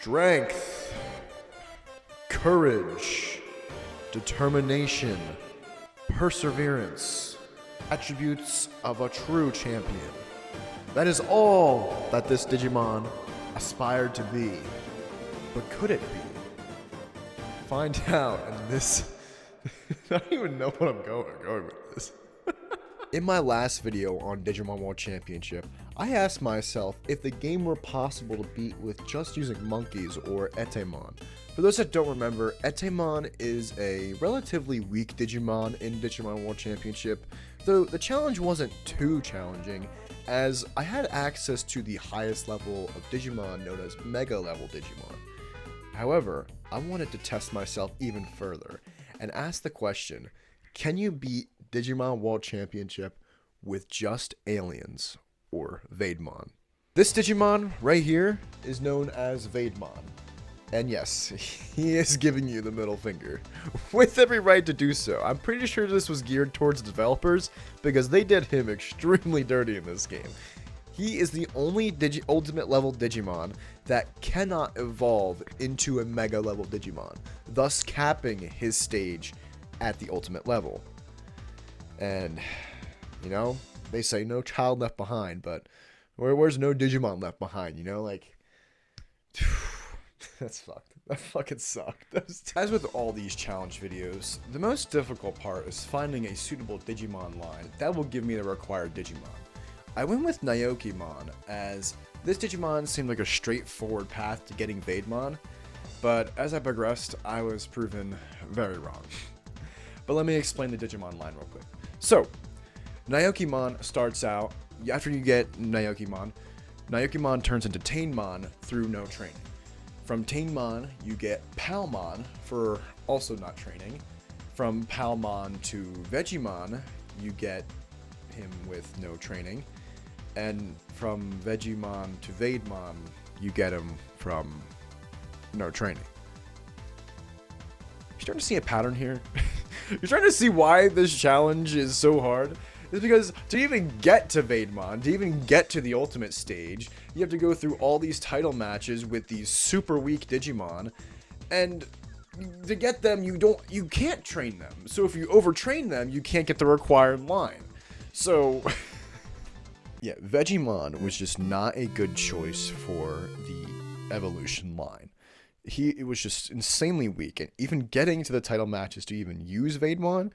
strength, courage, determination, perseverance, attributes of a true champion. That is all that this Digimon aspired to be. But could it be? Find out in this... I don't even know what I'm going with this. In my last video on Digimon World Championship, I asked myself if the game were possible to beat with just using monkeys or Etemon. For those that don't remember, Etemon is a relatively weak Digimon in Digimon World Championship, though the challenge wasn't too challenging, as I had access to the highest level of Digimon known as Mega Level Digimon. However, I wanted to test myself even further, and ask the question, can you beat Digimon World Championship with just aliens, or Vademon? This Digimon right here is known as Vademon. And yes, he is giving you the middle finger, with every right to do so. I'm pretty sure this was geared towards developers, because they did him extremely dirty in this game. He is the only ultimate level Digimon that cannot evolve into a Mega level Digimon, thus capping his stage at the ultimate level. And, you know, they say no child left behind, but where's no Digimon left behind, you know, like... That's fucked. That fucking sucked. As with all these challenge videos, the most difficult part is finding a suitable Digimon line that will give me the required Digimon. I went with Naokimon, as this Digimon seemed like a straightforward path to getting Vademon, but as I progressed, I was proven very wrong. But let me explain the Digimon line real quick. So, Naokimon starts out, after you get Naokimon, Naokimon turns into Tainmon through no training. From Tainmon, you get Palmon for also not training. From Palmon to Vegemon, you get him with no training. And from Vegemon to Vademon, you get him from no training. You're starting to see a pattern here? You're starting to see why this challenge is so hard? It's because to even get to Vademon, to even get to the ultimate stage, you have to go through all these title matches with these super weak Digimon, and to get them, you can't train them. So if you overtrain them, you can't get the required line. So, yeah, Vegemon was just not a good choice for the evolution line. It was just insanely weak, and even getting to the title matches to even use Vademon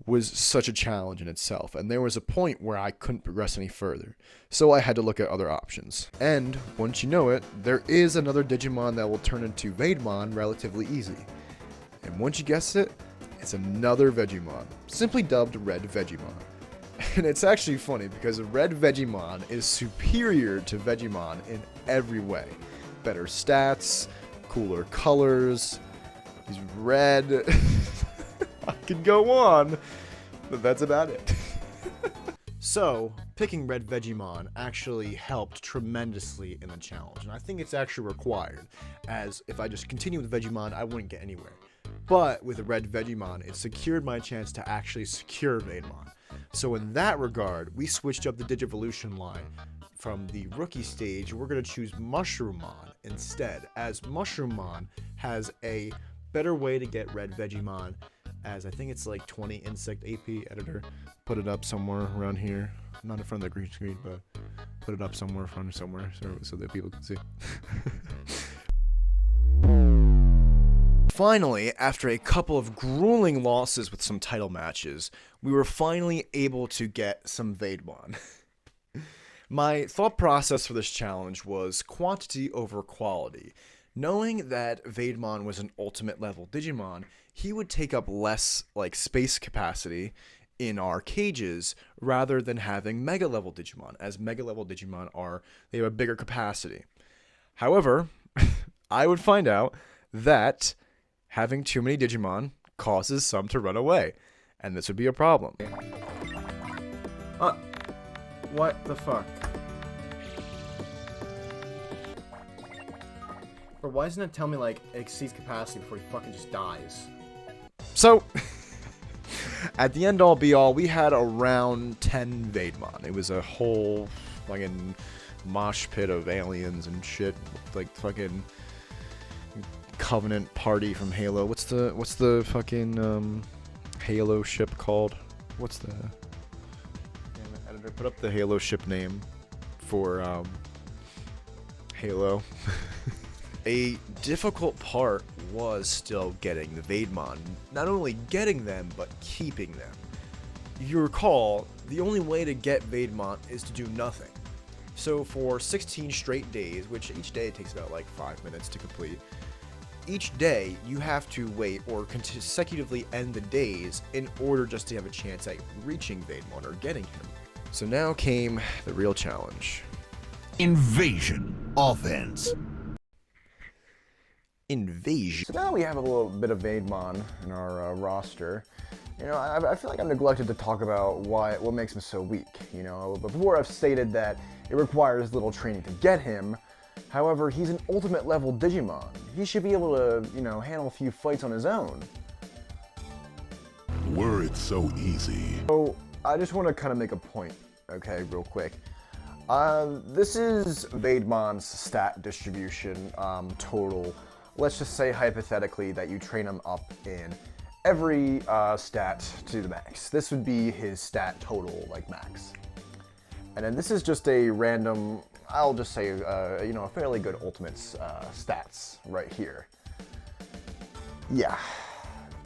was such a challenge in itself, and there was a point where I couldn't progress any further, so I had to look at other options. And, once you know it, there is another Digimon that will turn into Vademon relatively easy. And once you guess it, it's another Vegemon, simply dubbed Red Vegemon. And it's actually funny, because Red Vegemon is superior to Vegemon in every way. Better stats, cooler colors, he's red... I could go on, but that's about it. So, picking Red Vegemon actually helped tremendously in the challenge, and I think it's actually required, as if I just continue with Vegemon, I wouldn't get anywhere. But with Red Vegemon, it secured my chance to actually secure Vademon. So in that regard, we switched up the Digivolution line. From the rookie stage, we're going to choose Mushroomon instead, as Mushroomon has a better way to get Red Vegemon, as I think it's like 20 insect AP editor. Put it up somewhere around here. Not in front of the green screen, but put it up somewhere so that people can see. Finally, after a couple of grueling losses with some title matches, we were finally able to get some Vademon. My thought process for this challenge was quantity over quality. Knowing that Vademon was an ultimate level Digimon, he would take up less space capacity in our cages rather than having Mega level Digimon, as Mega level Digimon they have a bigger capacity. However, I would find out that having too many Digimon causes some to run away, and this would be a problem. What the fuck? Or why doesn't it tell me, it exceeds capacity before he fucking just dies? So, at the end all be all, we had around 10 Vademon. It was a whole fucking mosh pit of aliens and shit. Fucking... Covenant party from Halo. What's the fucking Halo ship called? What's the... Damn it, editor, put up the Halo ship name for Halo. A difficult part was still getting the Vademon. Not only getting them, but keeping them. You recall, the only way to get Vademon is to do nothing. So for 16 straight days, which each day takes about like 5 minutes to complete, each day you have to wait or consecutively end the days in order just to have a chance at reaching Vademon or getting him. So now came the real challenge. Invasion offense. Invasion. So now we have a little bit of Vademon in our roster. You know, I feel like I'm neglected to talk about what makes him so weak. You know, before I've stated that it requires little training to get him. However, he's an ultimate level Digimon. He should be able to, you know, handle a few fights on his own. Were it so easy. So I just want to kind of make a point, okay, real quick. This is Vademon's stat distribution total. Let's just say hypothetically that you train him up in every stat to the max. This would be his stat total, like max. And then this is just a random, I'll just say, you know, a fairly good ultimates stats right here. Yeah,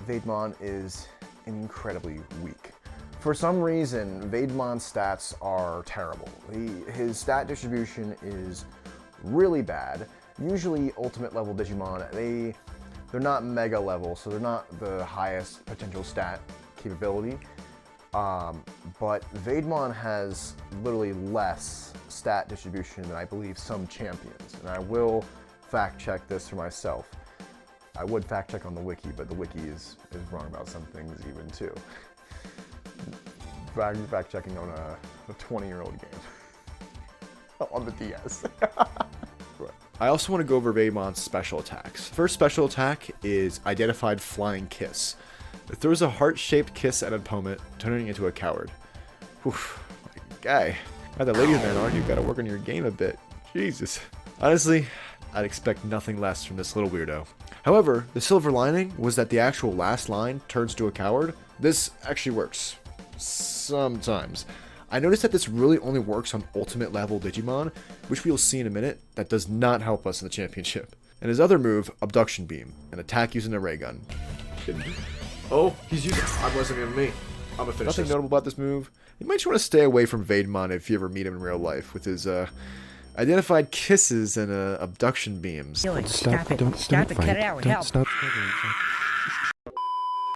Vademon is incredibly weak. For some reason, Vademon's stats are terrible. His stat distribution is really bad. Usually ultimate level Digimon, they're not mega level, so they're not the highest potential stat capability. But Vademon has literally less stat distribution than I believe some champions. And I will fact check this for myself. I would fact check on the wiki, but the wiki is wrong about some things even too. Fact checking on a 20-year-old game on the DS. I also want to go over Vademon's special attacks. First special attack is Identified Flying Kiss. It throws a heart-shaped kiss at an opponent, turning into a coward. Oof, my guy. Now the ladies man are, you've got to work on your game a bit. Jesus. Honestly, I'd expect nothing less from this little weirdo. However, the silver lining was that the actual last line, turns to a coward, this actually works. Sometimes. I noticed that this really only works on ultimate level Digimon, which we'll see in a minute. That does not help us in the championship. And his other move, Abduction Beam, an attack using a ray gun. Oh, he's using. I wasn't even me. I'm gonna finish. Nothing notable about this move. You might just want to stay away from Vademon if you ever meet him in real life with his identified kisses and abduction beams. Stop it! Cut it out! Help!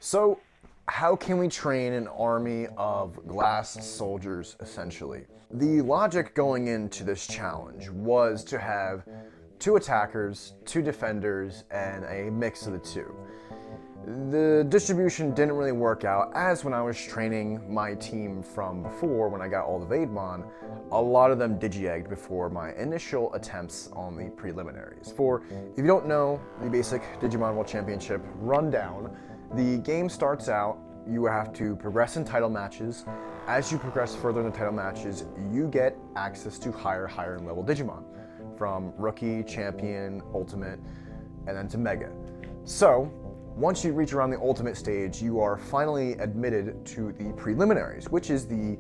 So, how can we train an army of glass soldiers, essentially? The logic going into this challenge was to have 2 attackers, 2 defenders, and a mix of the 2. The distribution didn't really work out, as when I was training my team from before, when I got all the Vademon, a lot of them digi-egged before my initial attempts on the preliminaries. For, if you don't know the basic Digimon World Championship rundown, the game starts out, you have to progress in title matches. As you progress further in the title matches, you get access to higher level Digimon. From Rookie, Champion, Ultimate, and then to Mega. So, once you reach around the Ultimate stage, you are finally admitted to the Preliminaries, which is the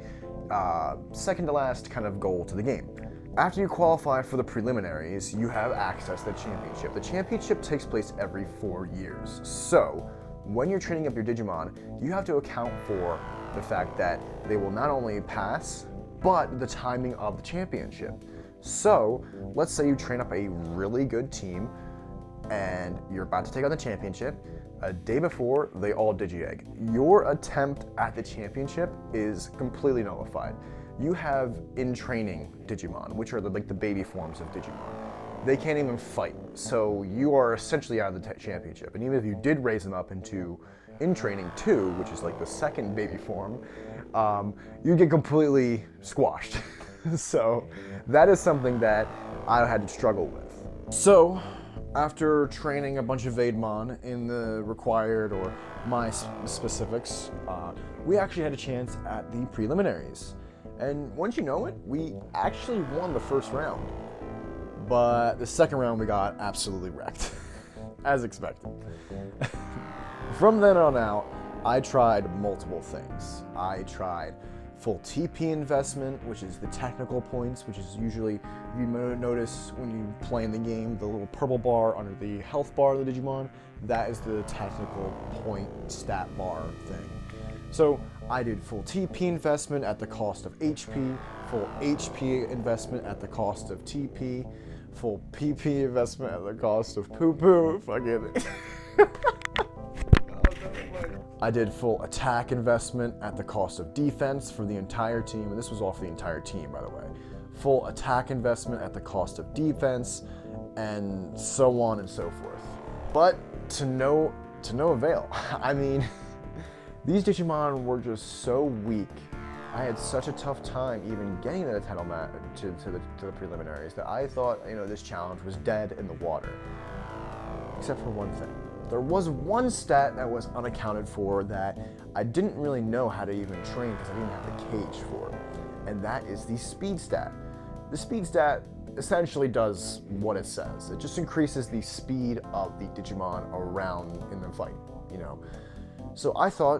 second to last kind of goal to the game. After you qualify for the Preliminaries, you have access to the Championship. The Championship takes place every 4 years. So, when you're training up your Digimon, you have to account for the fact that they will not only pass, but the timing of the championship. So, let's say you train up a really good team, and you're about to take on the championship. A day before, they all digi-egg. Your attempt at the championship is completely nullified. You have in-training Digimon, which are the baby forms of Digimon. They can't even fight, so you are essentially out of the championship. And even if you did raise them up into in-training 2, which is like the second baby form, you get completely squashed. So that is something that I had to struggle with. So after training a bunch of Vademon in the required or my specifics, we actually had a chance at the preliminaries. And once you know it, we actually won the first round. But the second round we got absolutely wrecked. as expected. From then on out, I tried multiple things. I tried full TP investment, which is the technical points, which is usually, if you notice when you play in the game, the little purple bar under the health bar of the Digimon, that is the technical point stat bar thing. So I did full TP investment at the cost of HP, full HP investment at the cost of TP, full PP investment at the cost of poo-poo, fucking. I did full attack investment at the cost of defense for the entire team, and this was all for the entire team, by the way. Full attack investment at the cost of defense, and so on and so forth. But to no avail. I mean, these Digimon were just so weak. I had such a tough time even getting to the title match, to the preliminaries, that I thought, this challenge was dead in the water. Except for one thing. There was one stat that was unaccounted for that I didn't really know how to even train because I didn't have the cage for, and that is the speed stat. The speed stat essentially does what it says. It just increases the speed of the Digimon around in the fight, So I thought,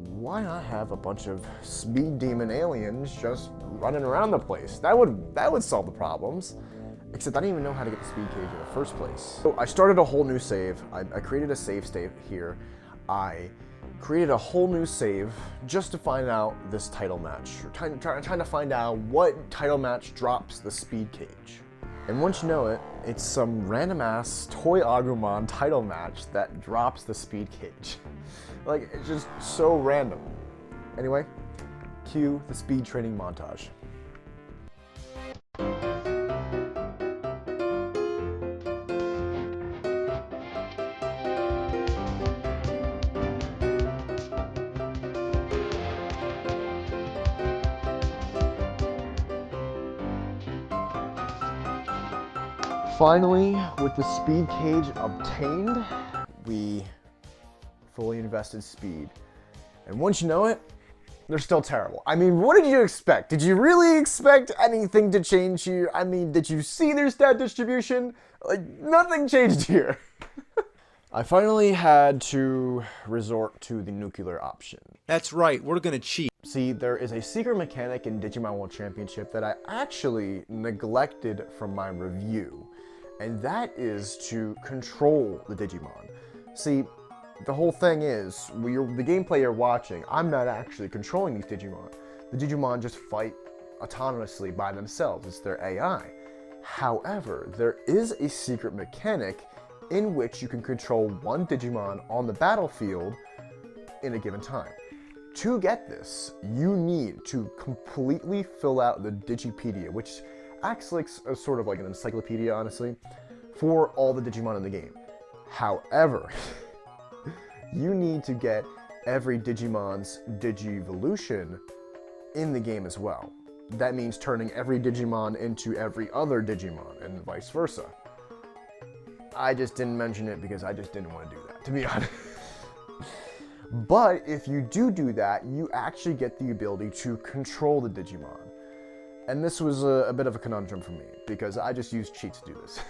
why not have a bunch of speed demon aliens just running around the place? That would solve the problems. Except I didn't even know how to get the speed cage in the first place. So I started a whole new save. I created a save state here. I created a whole new save just to find out this title match. Trying to find out what title match drops the speed cage. And once you know it, it's some random ass Toy Agumon title match that drops the speed cage. Like, it's just so random. Anyway, cue the speed training montage. Finally, with the speed cage obtained, we fully invested speed. And once you know it, they're still terrible. I mean, what did you expect? Did you really expect anything to change here? I mean, did you see their stat distribution? Like, nothing changed here. I finally had to resort to the nuclear option. That's right, we're gonna cheat. See, there is a secret mechanic in Digimon World Championship that I actually neglected from my review. And that is to control the Digimon. See, the whole thing is, the gameplay you're watching, I'm not actually controlling these Digimon. The Digimon just fight autonomously by themselves. It's their AI. However, there is a secret mechanic in which you can control one Digimon on the battlefield in a given time. To get this, you need to completely fill out the Digipedia, which acts like a sort of like an encyclopedia, honestly, for all the Digimon in the game. However, you need to get every Digimon's Digivolution in the game as well. That means turning every Digimon into every other Digimon, and vice versa. I just didn't mention it because I just didn't want to do that, to be honest. But if you do that, you actually get the ability to control the Digimon. And this was a bit of a conundrum for me, because I just used cheats to do this.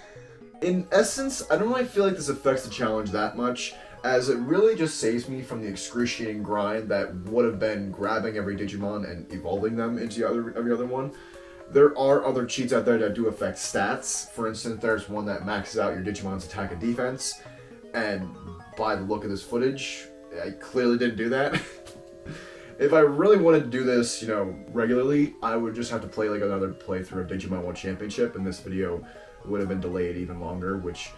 In essence, I don't really feel like this affects the challenge that much, as it really just saves me from the excruciating grind that would have been grabbing every Digimon and evolving them into every other one. There are other cheats out there that do affect stats. For instance, there's one that maxes out your Digimon's attack and defense, and by the look of this footage, I clearly didn't do that. If I really wanted to do this, regularly, I would just have to play like another playthrough of Digimon World Championship, and this video would have been delayed even longer, which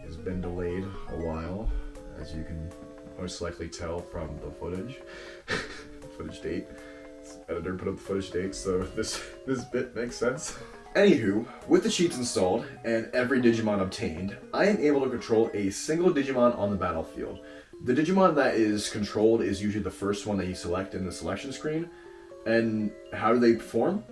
has been delayed a while, as you can most likely tell from the footage. Footage date. This editor put up the footage date, so this bit makes sense. Anywho, with the cheats installed and every Digimon obtained, I am able to control a single Digimon on the battlefield. The Digimon that is controlled is usually the first one that you select in the selection screen. And how do they perform?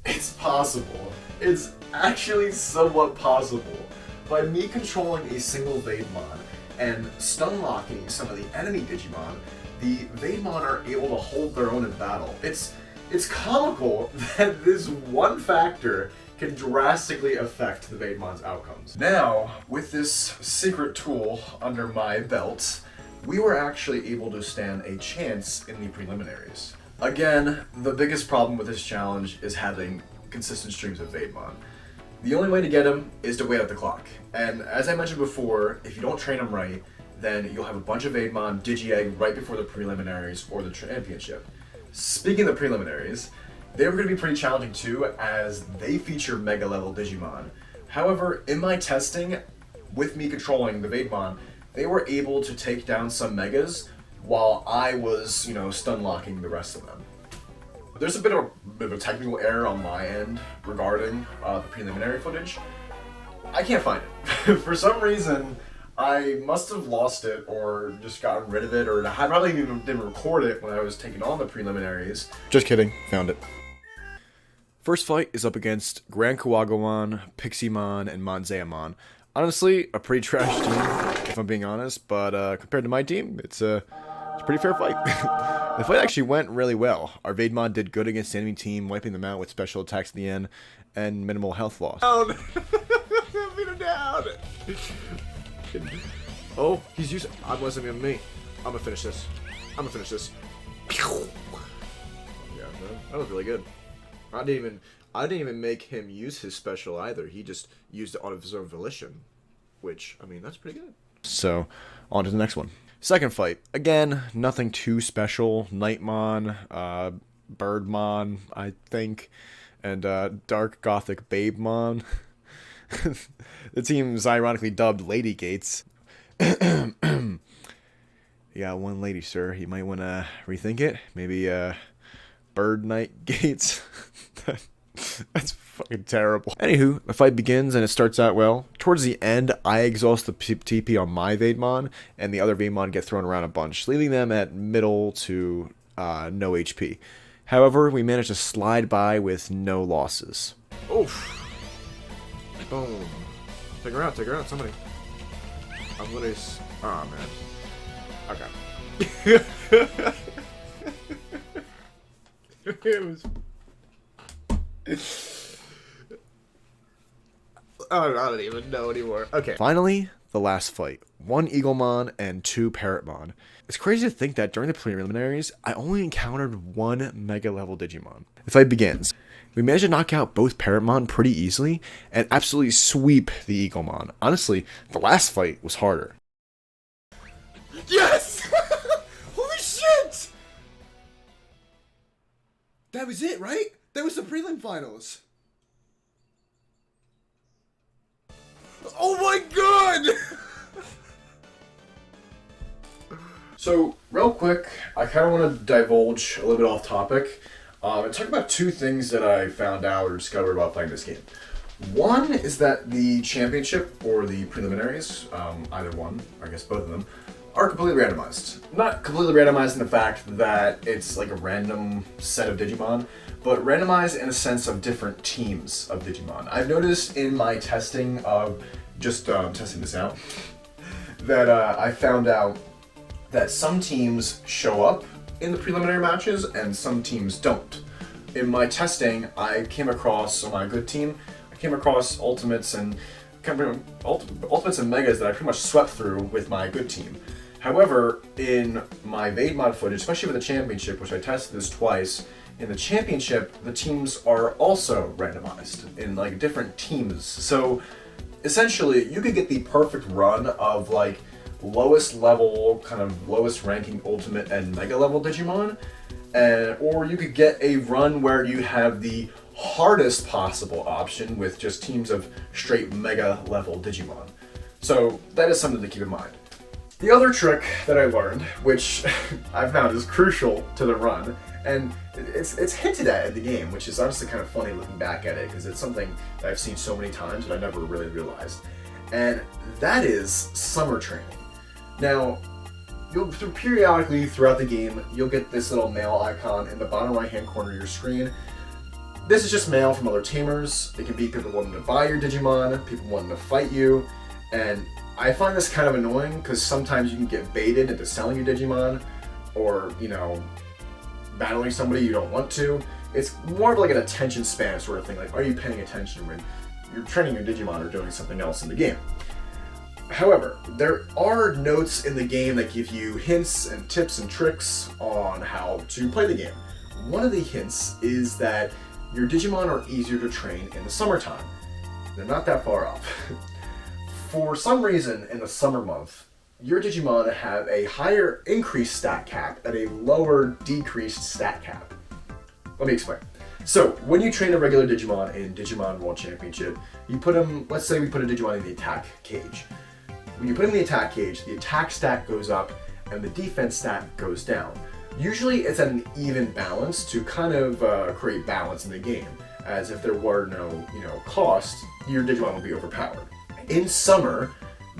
It's possible. It's actually somewhat possible. By me controlling a single Vademon and stun locking some of the enemy Digimon, the Vademon are able to hold their own in battle. It's comical that this one factor can drastically affect the Vademon's outcomes. Now, with this secret tool under my belt, we were actually able to stand a chance in the preliminaries. Again, the biggest problem with this challenge is having consistent streams of Vademon. The only way to get him is to wait out the clock. And as I mentioned before, if you don't train him right, then you'll have a bunch of Vademon Digi-Egg right before the preliminaries or the championship. Speaking of the preliminaries, they were going to be pretty challenging too, as they feature Mega level Digimon. However, in my testing, with me controlling the Vademon, they were able to take down some Megas while I was, stun locking the rest of them. There's a bit of a technical error on my end regarding the preliminary footage. I can't find it. For some reason, I must have lost it or just gotten rid of it, or I probably even didn't record it when I was taking on the preliminaries. Just kidding, found it. First fight is up against Grand Kawagamon, Piximon, and Monzaemon. Honestly, a pretty trash team, if I'm being honest, but compared to my team, it's a pretty fair fight. The fight actually went really well. Our Vademon did good against the enemy team, wiping them out with special attacks at the end, and minimal health loss. Down! Beat him down! Oh, he's using... I wasn't even me. I'm gonna finish this. Yeah, man, that was really good. I didn't even make him use his special either. He just used it on his own volition, which, I mean, that's pretty good. So, on to the next one. Second fight. Again, nothing too special. Nightmon, Birdmon, I think, and Dark Gothic Babemon. The team is ironically dubbed Lady Gates. Yeah, one lady, sir. You might want to rethink it. Maybe Bird Knight Gates. That's fucking terrible. Anywho, the fight begins and it starts out well. Towards the end, I exhaust the TP on my Vademon, and the other Vademon get thrown around a bunch, leaving them at middle to no HP. However, we managed to slide by with no losses. Oof. Boom. Take her out, somebody. I'm gonna... Oh, man. Okay. It was... I don't even know anymore. Okay. Finally, the last fight. 1 Eaglemon and 2 Parrotmon. It's crazy to think that during the preliminaries, I only encountered 1 Mega level Digimon. The fight begins. We managed to knock out both Parrotmon pretty easily and absolutely sweep the Eaglemon. Honestly, the last fight was harder. Yes! Holy shit! That was it, right? That was the prelim finals. Oh my god! So, real quick, I kind of want to divulge a little bit off topic and talk about two things that I found out or discovered while playing this game. One is that the championship or the preliminaries, either one, I guess both of them, are completely randomized. Not completely randomized in the fact that it's like a random set of Digimon, but randomized in a sense of different teams of Digimon. I've noticed in my testing of just testing this out that I found out that some teams show up in the preliminary matches and some teams don't. In my testing, I came across, on my good team, I came across ultimates and megas that I pretty much swept through with my good team. However, in my Vademon footage, especially with the championship, which I tested this twice, in the championship, the teams are also randomized in like different teams. So essentially, you could get the perfect run of like lowest level, kind of lowest ranking ultimate and mega level Digimon, or you could get a run where you have the hardest possible option with just teams of straight mega level Digimon. So that is something to keep in mind. The other trick that I learned, which I found is crucial to the run, and it's hinted at in the game, which is honestly kind of funny looking back at it, because it's something that I've seen so many times that I never really realized, and that is summer training. Now, periodically throughout the game, you'll get this little mail icon in the bottom right-hand corner of your screen. This is just mail from other tamers. It can be people wanting to buy your Digimon, people wanting to fight you, and I find this kind of annoying because sometimes you can get baited into selling your Digimon or, you know, battling somebody you don't want to. It's more of like an attention span sort of thing. Like, are you paying attention when you're training your Digimon or doing something else in the game? However, there are notes in the game that give you hints and tips and tricks on how to play the game. One of the hints is that your Digimon are easier to train in the summertime. They're not that far off. For some reason, in the summer month, your Digimon have a higher increased stat cap and a lower decreased stat cap. Let me explain. So, when you train a regular Digimon in Digimon World Championship, you put him, let's say we put a Digimon in the attack cage. When you put him in the attack cage, the attack stat goes up and the defense stat goes down. Usually it's at an even balance to kind of create balance in the game, as if there were no, cost, your Digimon will be overpowered. In summer,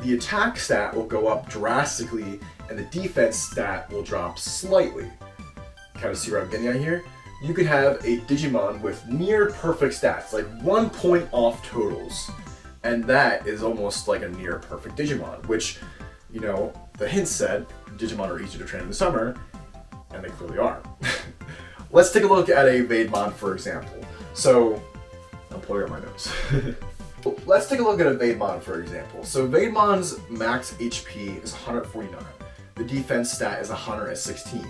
the attack stat will go up drastically and the defense stat will drop slightly. Kind of see where I'm getting at here? You could have a Digimon with near perfect stats, like 1 point off totals, and that is almost like a near perfect Digimon, which, the hint said Digimon are easier to train in the summer, and they clearly are. Let's take a look at a Vademon, for example. So, I'm pulling out my notes. Let's take a look at a Vademon, for example. So Vademon's max HP is 149. The defense stat is 116.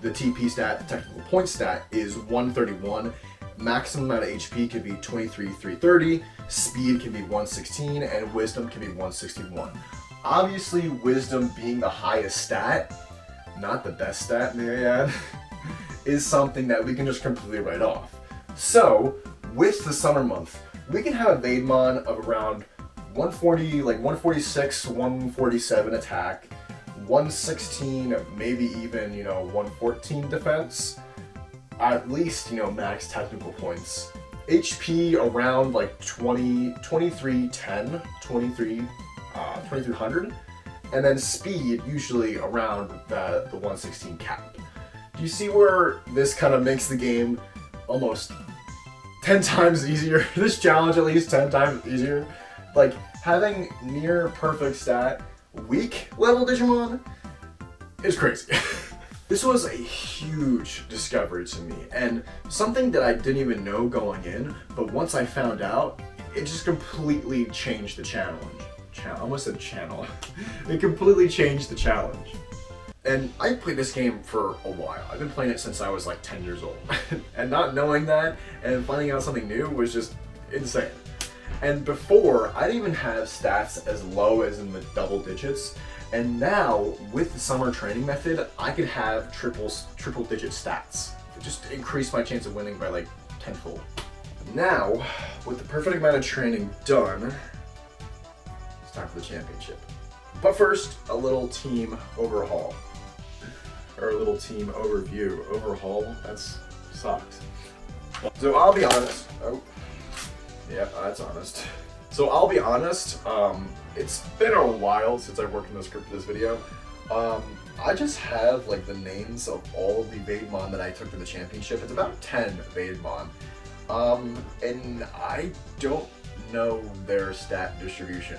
The TP stat, the technical point stat, is 131. Maximum amount of HP can be 23,330. Speed can be 116, and Wisdom can be 161. Obviously, Wisdom being the highest stat, not the best stat, may I add, is something that we can just completely write off. So, with the summer month, we can have a Vademon of around 140, like 146, 147 attack, 116, maybe even, 114 defense, at least, max technical points. HP around like 2310, 2300, and then speed usually around the 116 cap. Do you see where this kind of makes the game almost 10 times easier? This challenge at least 10 times easier. Like, having near perfect stat weak level Digimon is crazy. This was a huge discovery to me, and something that I didn't even know going in, but once I found out, it just completely changed the challenge. I almost said channel. It completely changed the challenge. And I played this game for a while. I've been playing it since I was like 10 years old. And not knowing that and finding out something new was just insane. And before, I didn't even have stats as low as in the double digits. And now, with the summer training method, I could have triple digit stats. It just increased my chance of winning by like tenfold. Now, with the perfect amount of training done, it's time for the championship. But first, a little team overhaul. our little team overhaul. That's sucked. So I'll be honest. Oh, yeah, that's honest. So I'll be honest. It's been a while since I've worked on the script for this video. I just have like the names of all of the Vademon that I took to the championship. It's about 10 Vademon. And I don't know their stat distribution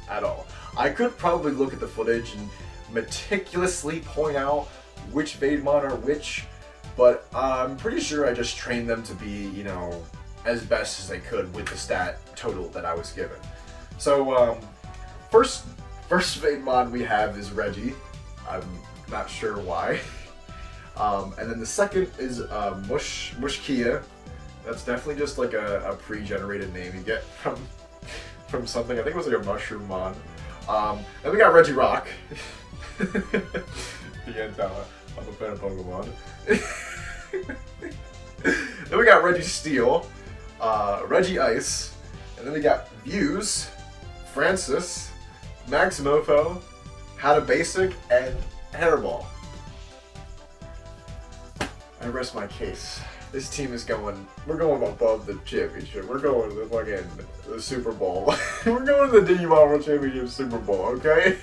at all. I could probably look at the footage and meticulously point out which Vademon are which, but I'm pretty sure I just trained them to be, you know, as best as they could with the stat total that I was given. So, first Vademon we have is Reggie. I'm not sure why. And then the second is Mushkia. That's definitely just like a pre-generated name you get from something. I think it was like a mushroom mon. Then we got Reggie Rock. You can't tell I'm a fan of Pokemon. Then we got Reggie Steel, Reggie Ice, and then we got Views, Francis, Maximofo, How to Basic, and Hairball. I rest my case. This team is we're going above the championship. We're going to the Super Bowl. We're going to the Digimon World Championship Super Bowl, okay?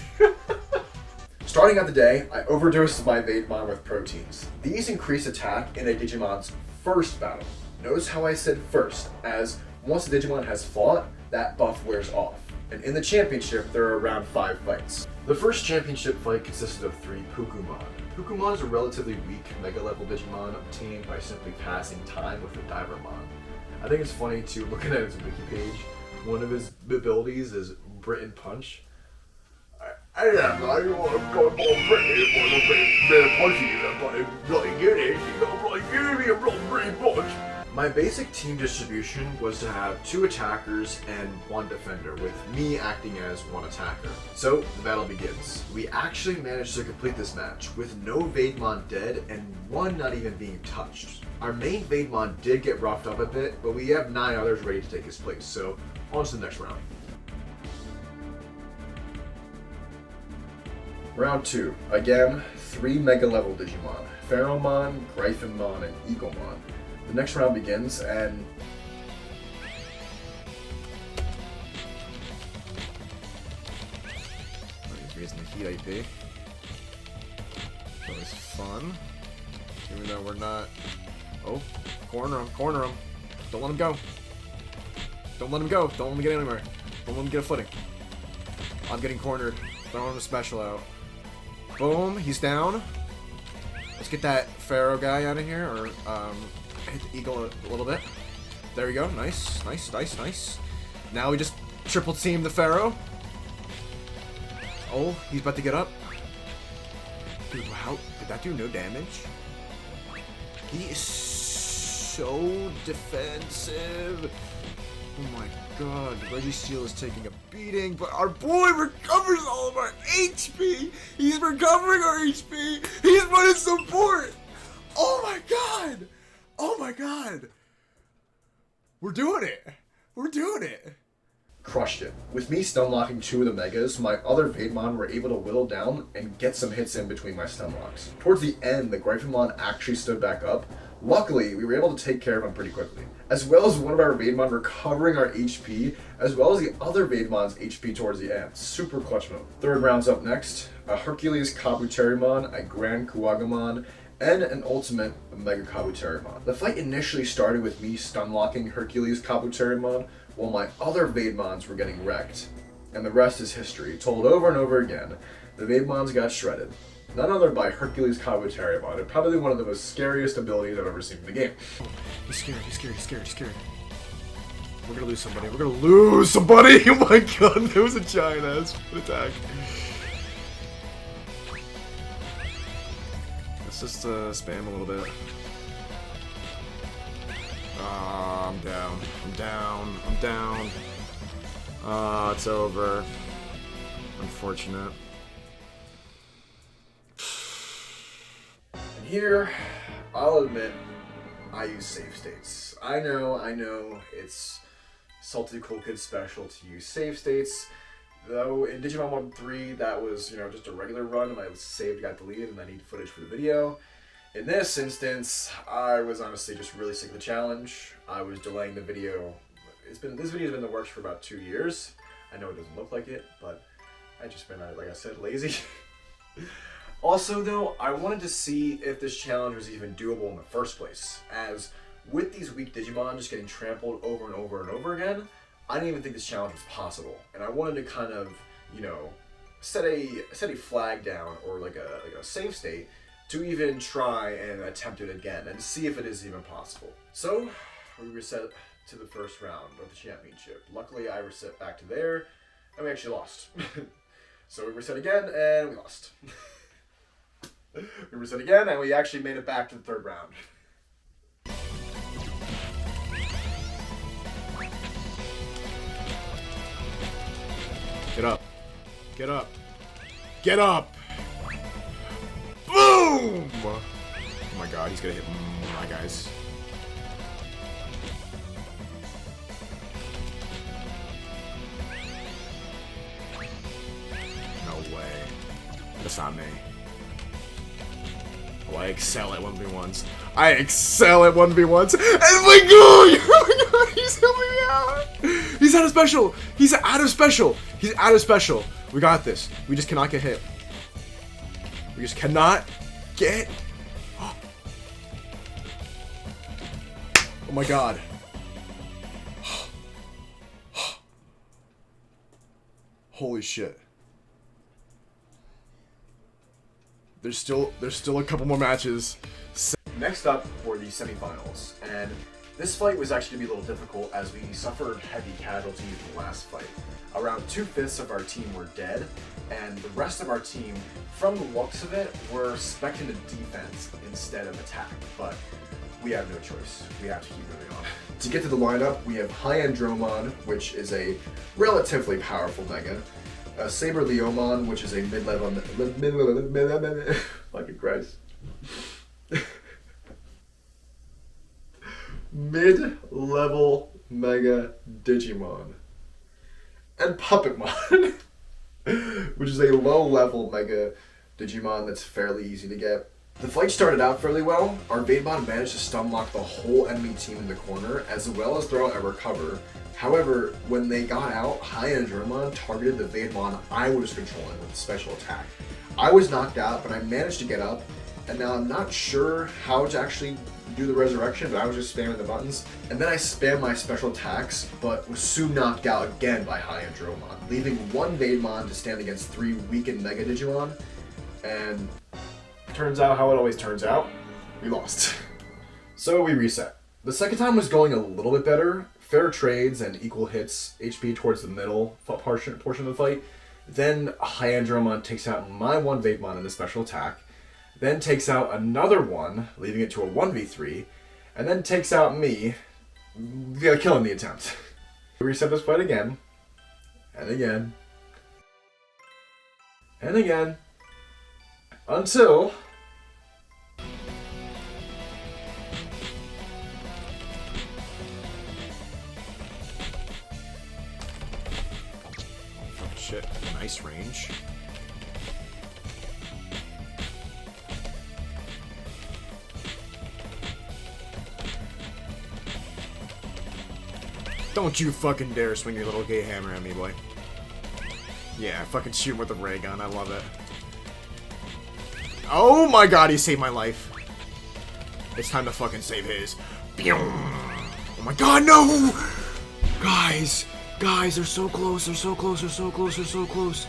Starting out the day, I overdosed my Vademon with proteins. These increase attack in a Digimon's first battle. Notice how I said first, as once the Digimon has fought, that buff wears off. And in the championship, there are around 5 fights. The first championship fight consisted of 3 Pukumon. Pukumon is a relatively weak Mega-level Digimon obtained by simply passing time with a Divermon. I think it's funny too, looking at his wiki page, one of his abilities is Britain Punch. I don't know, I don't want to go more Britain, I want to punch you, but I'm really good at it, I'm really good at it, I'm really punch. My basic team distribution was to have 2 attackers and 1 defender, with me acting as 1 attacker. So, the battle begins. We actually managed to complete this match, with no Vademon dead and 1 not even being touched. Our main Vademon did get roughed up a bit, but we have 9 others ready to take his place, so on to the next round. Round 2. Again, 3 Mega-level Digimon. Pharaohmon, Gryphonmon, and Eaglemon. The next round begins, and he's raising the heat IP. That was fun. Even though we're not. Oh, corner him. Don't let him go. Don't let him go. Don't let him get anywhere. Don't let him get a footing. I'm getting cornered. Throwing a special out. Boom, he's down. Let's get that Pharaoh guy out of here, or hit the eagle a little bit. There we go. Nice. Now we just triple team the Pharaoh. Oh, he's about to get up. Dude, how did that do no damage? He is so defensive. Oh my god, Reggie Steel is taking a beating, but our boy recovers all of our HP. He's recovering our HP. He's running support. Oh my god. Oh my god! We're doing it! Crushed it. With me stun locking 2 of the Megas, my other Vademon were able to whittle down and get some hits in between my stun locks. Towards the end, the Gryphonmon actually stood back up. Luckily, we were able to take care of him pretty quickly, as well as one of our Vademon recovering our HP, as well as the other Vademon's HP towards the end. Super clutch mode. Third round's up next. A Hercules Kabuterimon, a Grand Kuwagamon, and an ultimate Mega Kabuterimon. The fight initially started with me stun-locking Hercules Kabuterimon, while my other Vademons were getting wrecked. And the rest is history, told over and over again. The Vademons got shredded. None other by Hercules Kabuterimon, and probably one of the most scariest abilities I've ever seen in the game. He's scared. We're gonna lose somebody. Oh my god, that was a giant ass attack. Let's just spam a little bit. I'm down. It's over. Unfortunate. And here, I'll admit, I use save states. I know, it's Salty Cool Kid special to use save states, Though in Digimon World 3, that was, just a regular run, and my save got deleted, and I need footage for the video. In this instance, I was honestly just really sick of the challenge. I was delaying the video. This video's been in the works for about 2 years. I know it doesn't look like it, but I just been, like I said, lazy. Also, though, I wanted to see if this challenge was even doable in the first place, as with these weak Digimon just getting trampled over and over and over again, I didn't even think this challenge was possible, and I wanted to kind of, set a flag down or like a save state to even try and attempt it again and see if it is even possible. So we reset to the first round of the championship. Luckily, I reset back to there, and we actually lost. So we reset again, and we lost. We reset again, and we actually made it back to the third round. Get up. Get up. Get up! Boom! Oh my god, he's gonna hit my guys. No way. That's not me. Oh, I excel at 1v1s. I excel at 1v1s. And my god! Oh my god, he's helping me out! He's out of special! He's out of special! He's out of special! We got this. We just cannot get hit. We just cannot get... Oh my god. Holy shit. There's still a couple more matches. Next up were the semifinals, and this fight was actually going to be a little difficult as we suffered heavy casualties in the last fight. Around 2/5 of our team were dead, and the rest of our team, from the looks of it, were spec'ing the defense instead of attack, but we have no choice. We have to keep moving on. To get to the lineup, we have Hyandromon, which is a relatively powerful Mega, Saber Leomon, which is a mid-level, fucking Christ. Mid-level Mega Digimon. And Puppetmon, which is a low-level Mega Digimon that's fairly easy to get. The fight started out fairly well. Our Vademon managed to stun lock the whole enemy team in the corner, as well as throw out a recover. However, when they got out, Hyandromon targeted the Vademon I was controlling with a special attack. I was knocked out, but I managed to get up, and now I'm not sure how to actually do the resurrection, but I was just spamming the buttons. And then I spammed my special attacks, but was soon knocked out again by Hyandromon, leaving one Vademon to stand against 3 weakened Mega Digimon, and turns out how it always turns out, we lost. So we reset. The second time was going a little bit better, fair trades and equal hits, HP towards the middle portion of the fight. Then Hyandromon takes out my one Vademon in the special attack, then takes out another one, leaving it to a 1v3, and then takes out me, killing the attempt. We reset this fight again, and again, and again, until... Oh shit, nice range. Don't you fucking dare swing your little gay hammer at me, boy. Yeah, fucking shoot him with a ray gun, I love it. Oh my god, he saved my life. It's time to fucking save his. Oh my god, no! Guys, they're so close, they're so close, they're so close, they're so close.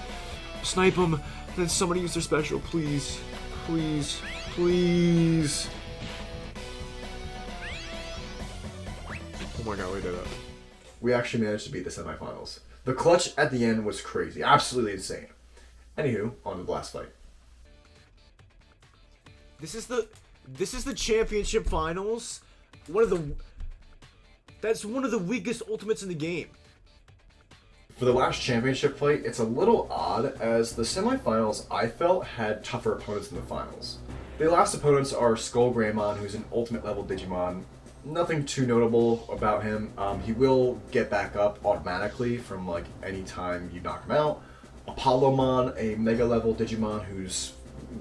Snipe them, then somebody use their special, please. Please, please. Oh my god, we did it. We actually managed to beat the semifinals. The clutch at the end was crazy, absolutely insane. Anywho, on to the last fight. This is the championship finals. That's one of the weakest ultimates in the game. For the last championship fight, it's a little odd as the semifinals I felt had tougher opponents than the finals. The last opponents are Skull Greymon, who's an ultimate level Digimon. Nothing too notable about him. He will get back up automatically from like any time you knock him out. Apollomon, a Mega level Digimon who's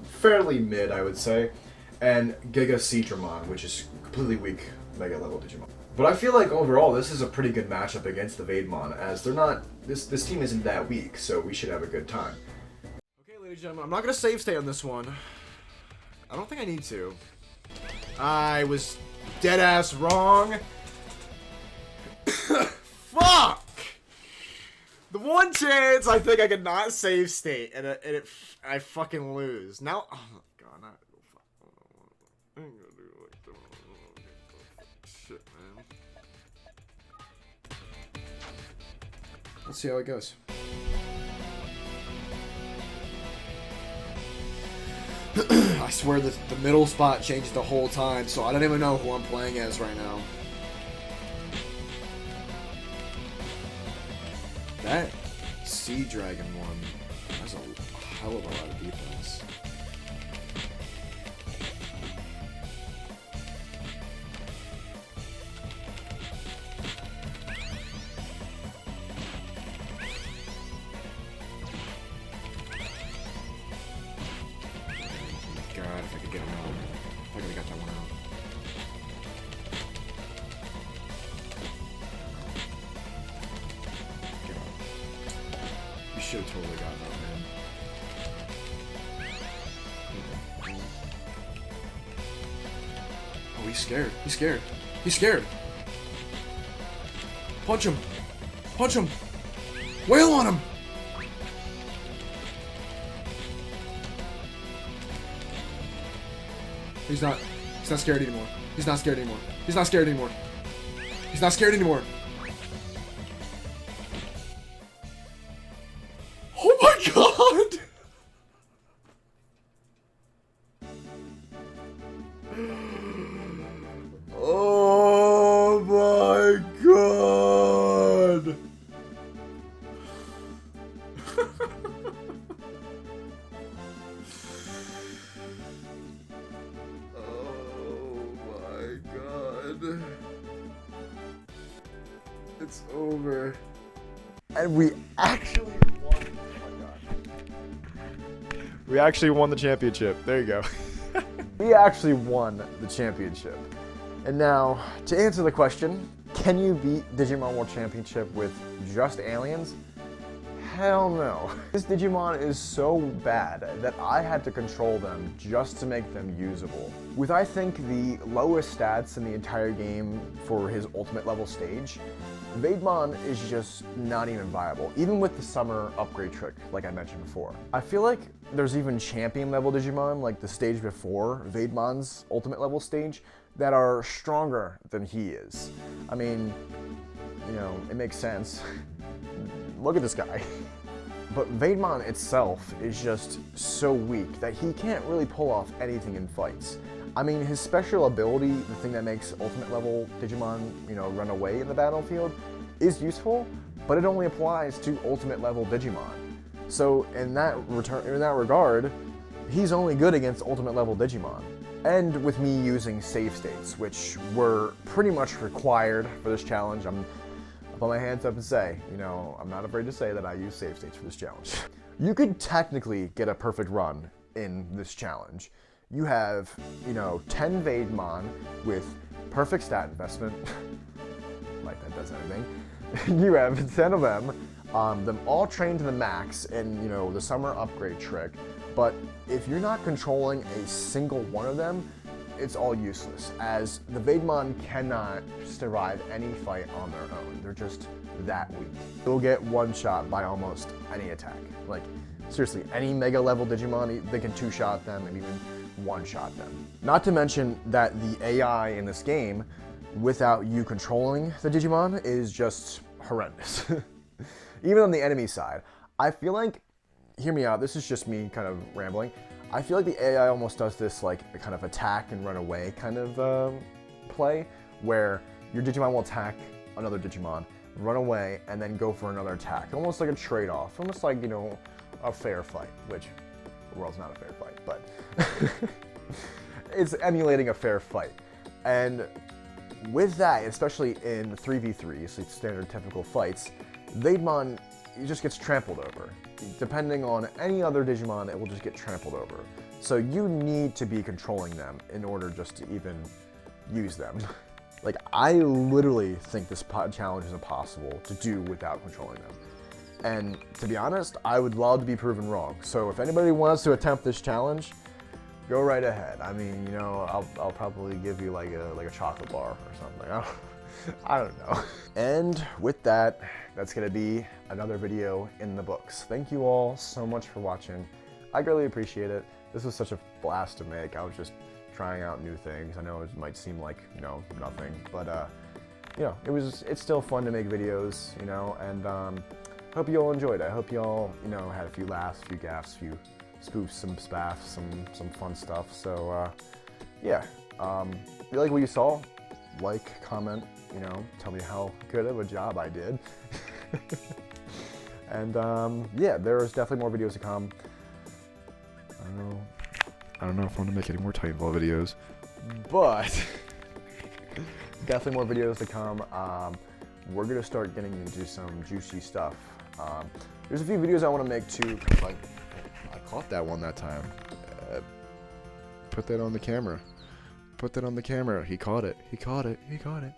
fairly mid, I would say, and Giga Seadramon, which is completely weak Mega level Digimon. But I feel like overall this is a pretty good matchup against the Vademon, as they're not, this team isn't that weak, so we should have a good time. Okay, ladies and gentlemen, I'm not gonna save stay on this one. I don't think I need to. I was dead ass wrong. Fuck! The one chance I think I could not save state, and I fucking lose. Now, oh my god, I ain't gonna do it like that. Shit, man. Let's see how it goes. I swear the middle spot changed the whole time, so I don't even know who I'm playing as right now. That Sea Dragon one has a hell of a lot of defense. God, if I could get him out. If I could have got that one out. You should have totally got that, man. Oh, he's scared. He's scared. He's scared. Punch him. Punch him. Wail on him. He's not scared anymore. He's not scared anymore. He's not scared anymore. He's not scared anymore. Oh my god! Oh my god! It's over. And we actually won. Oh my god. We actually won the championship. There you go. We actually won the championship. And now, to answer the question, can you beat Digimon World Championship with just aliens? Hell no. This Digimon is so bad that I had to control them just to make them usable. With I think the lowest stats in the entire game for his ultimate level stage, Vademon is just not even viable, even with the summer upgrade trick, like I mentioned before. I feel like there's even champion level Digimon, like the stage before Vademon's ultimate level stage, that are stronger than he is. I mean, you know, it makes sense. Look at this guy. But Vademon itself is just so weak that he can't really pull off anything in fights. I mean, his special ability, the thing that makes ultimate level Digimon, you know, run away in the battlefield, is useful, but it only applies to ultimate level Digimon. So in that regard, he's only good against ultimate level Digimon. And with me using save states, which were pretty much required for this challenge, I'll put my hands up and say, you know, I'm not afraid to say that I use save states for this challenge. You could technically get a perfect run in this challenge. You have, you know, 10 Vademon with perfect stat investment, like that does anything. You have 10 of them all trained to the max in, you know, the summer upgrade trick, but if you're not controlling a single one of them, it's all useless, as the Vademon cannot survive any fight on their own. They're just that weak. They'll get one shot by almost any attack. Like, seriously, any mega level Digimon, they can two-shot them and even one-shot them. Not to mention that the AI in this game, without you controlling the Digimon, is just horrendous. Even on the enemy side, I feel like, hear me out, this is just me kind of rambling, I feel like the AI almost does this like a kind of attack and run away kind of play, where your Digimon will attack another Digimon, run away, and then go for another attack. Almost like a trade-off, almost like, you know, a fair fight, which the world's not a fair fight, but it's emulating a fair fight. And with that, especially in 3v3s, like standard typical fights, Vademon, he just gets trampled over. depending on any other Digimon, it will just get trampled over. So you need to be controlling them in order just to even use them. Like, I literally think this challenge is impossible to do without controlling them. And to be honest, I would love to be proven wrong. So if anybody wants to attempt this challenge, go right ahead. I mean, you know, I'll probably give you like a chocolate bar or something. I don't know. And with that, that's gonna be another video in the books. Thank you all so much for watching. I greatly appreciate it. This was such a blast to make. I was just trying out new things. I know it might seem like, you know, nothing, but you know, it's still fun to make videos, you know, and hope you all enjoyed it. I hope you all, you know, had a few laughs, a few gaffes, a few spoofs, some spaffs, some fun stuff. So yeah, if you like what you saw, like, comment, you know, tell me how good of a job I did. And yeah, there's definitely more videos to come. I don't know if I want to make any more Titanfall videos, but definitely more videos to come. We're gonna start getting into some juicy stuff. There's a few videos I want to make too. Like, I caught that one that time. Put that on the camera. Put that on the camera. He caught it. He caught it. He caught it.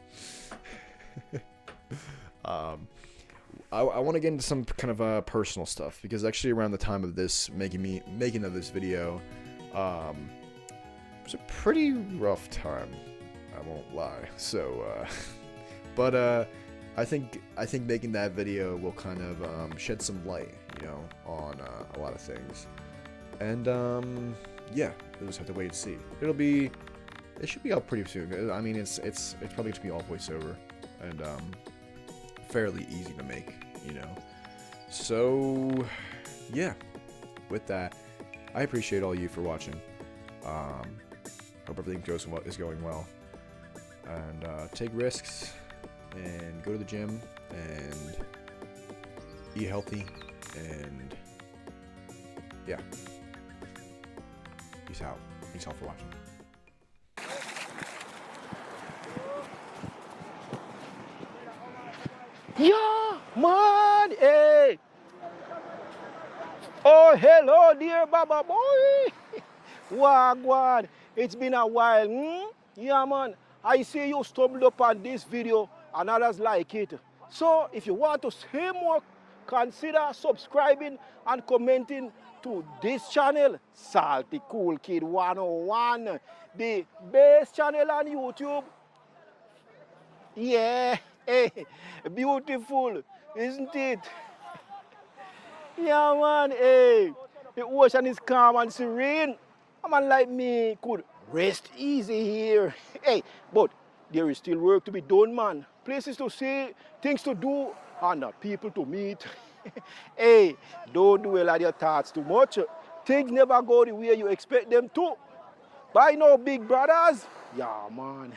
I want to get into some kind of personal stuff, because actually around the time of this making of this video, it was a pretty rough time. I won't lie. So, but I think making that video will kind of shed some light, you know, on a lot of things. And yeah, we'll just have to wait and see. It should be out pretty soon. I mean, it's probably going to be all voiceover and fairly easy to make, you know. So yeah, with that, I appreciate all you for watching. Hope everything is going well, and take risks, and go to the gym, and eat healthy, and yeah, peace out. Thanks all for watching. Yeah, man, hey. Oh, hello, dear Baba boy. Wagwan, it's been a while. Yeah, man, I see you stumbled upon this video and others like it. So, if you want to see more, consider subscribing and commenting to this channel, Salty Cool Kid 101, the best channel on YouTube. Yeah, hey, beautiful, isn't it? Yeah, man, hey, the ocean is calm and serene. A man like me could rest easy here. Hey, but there is still work to be done, man. Places to see, things to do, and people to meet. Hey, don't dwell on your thoughts too much. Things never go the way you expect them to. Bye now, big brothers. Yeah, man.